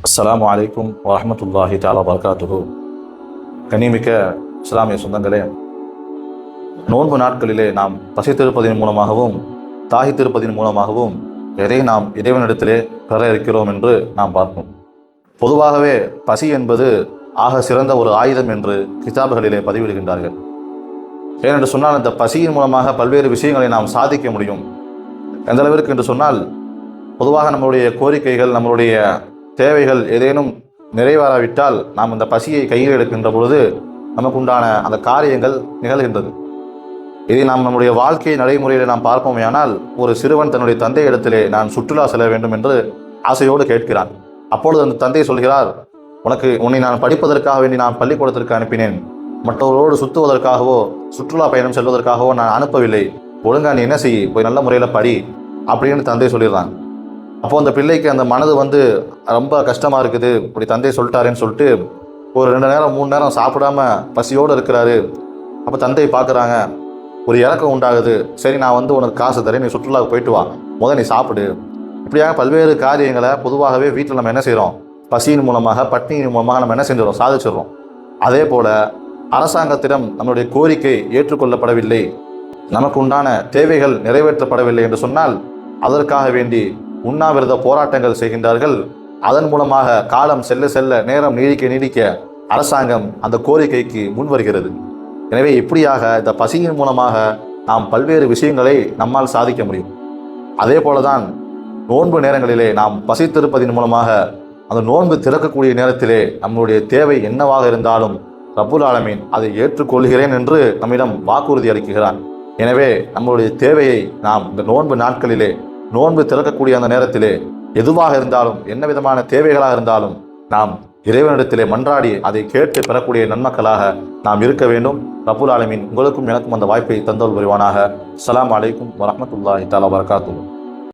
அஸ்ஸலாமு அலைக்கும் வரஹ்மத்துல்லாஹி தஆலா வபரகாத்துஹு. கண்ணியமிக்க இஸ்லாமிய சொந்தங்களே, நோன்பு நாட்களிலே நாம் பசித்திருப்பதன் மூலமாகவும் தாகித்திருப்பதன் மூலமாகவும் எதை நாம் இறைவனிடத்திலே பெற இருக்கிறோம் என்று நாம் பார்ப்போம். பொதுவாகவே பசி என்பது ஆக சிறந்த ஒரு ஆயுதம் என்று கிதாபுகளிலே பதிவிடுகின்றார்கள். ஏனென்று சொன்னால் அந்த பசியின் மூலமாக பல்வேறு விஷயங்களை நாம் சாதிக்க முடியும். எந்த அளவிற்கு என்று சொன்னால், பொதுவாக நம்மளுடைய கோரிக்கைகள், நம்மளுடைய தேவைகள் ஏதேனும் நிறைவேறாவிட்டால் நாம் இந்த பசியை கையில் எடுக்கின்ற பொழுது நமக்கு உண்டான அந்த காரியங்கள் நிகழ்கின்றது. இதை நாம் நம்முடைய வாழ்க்கை நடைமுறையில் நாம் பார்ப்போமேயானால், ஒரு சிறுவன் தன்னுடைய தந்தை இடத்திலே நான் சுற்றுலா செல்ல வேண்டும் என்று ஆசையோடு கேட்கிறான். அப்பொழுது அந்த தந்தை சொல்கிறார், உன்னை நான் படிப்பதற்காக வேண்டி நான் பள்ளிக்கூடத்திற்கு அனுப்பினேன், மற்றவர்களோடு சுற்றுவதற்காகவோ சுற்றுலா பயணம் செல்வதற்காகவோ நான் அனுப்பவில்லை. ஒழுங்கா நீ என்ன செய்ய, போய் நல்ல முறையில் படி அப்படின்னு தந்தை சொல்லிடுறான். அப்போ அந்த பிள்ளைக்கு அந்த மனது ரொம்ப கஷ்டமாக இருக்குது. இப்படி தந்தை சொல்லிட்டாருன்னு சொல்லிட்டு ஒரு 2 நேரம் 3 நேரம் சாப்பிடாம பசியோடு இருக்கிறாரு. அப்போ தந்தை பார்க்குறாங்க, ஒரு இறக்கம் உண்டாகுது. சரி, நான் உனக்கு காசு தரேன், நீ சுற்றுலாவுக்கு போயிட்டு வா, நீ சாப்பிடு. இப்படியாக பல்வேறு காரியங்களை பொதுவாகவே வீட்டில் நம்ம என்ன செய்கிறோம், பசியின் மூலமாக பட்டினியின் மூலமாக நம்ம என்ன செஞ்சிடறோம், சாதிச்சிடறோம். அதே போல் அரசாங்கத்திடம் நம்மளுடைய கோரிக்கை ஏற்றுக்கொள்ளப்படவில்லை, நமக்கு உண்டான தேவைகள் நிறைவேற்றப்படவில்லை என்று சொன்னால் அதற்காக வேண்டி உண்ணாவிரத போராட்டங்கள் செய்கின்றார்கள். அதன் மூலமாக காலம் செல்ல செல்ல, நேரம் நீடிக்க அரசாங்கம் அந்த கோரிக்கைக்கு முன் வருகிறது. எனவே இப்படியாக இந்த பசியின் மூலமாக நாம் பல்வேறு விஷயங்களை நம்மால் சாதிக்க முடியும். அதே போலதான் நோன்பு நேரங்களிலே நாம் பசித்திருப்பதன் மூலமாக அந்த நோன்பு திறக்கக்கூடிய நேரத்திலே நம்முடைய தேவை என்னவாக இருந்தாலும் ரப்புல் ஆலமீன் அதை ஏற்றுக்கொள்கிறேன் என்று நம்மிடம் வாக்குறுதி அளிக்கிறான். எனவே நம்மளுடைய தேவையை நாம் இந்த நோன்பு நாட்களிலே, நோன்பு திறக்கக்கூடிய அந்த நேரத்திலே எதுவாக இருந்தாலும், என்ன விதமான தேவைகளாக இருந்தாலும் நாம் இறைவனிடத்திலே மன்றாடி அதை கேட்டு பெறக்கூடிய நன்மக்களாக நாம் இருக்க வேண்டும். ரப்புல் ஆலமீன் உங்களுக்கும் எனக்கும் அந்த வாய்ப்பை தந்தல் புரிவானாக. அஸ்ஸலாமு அலைக்கும் வரஹ்மத்துல்லாஹி தஆலா வபரகாத்துஹு.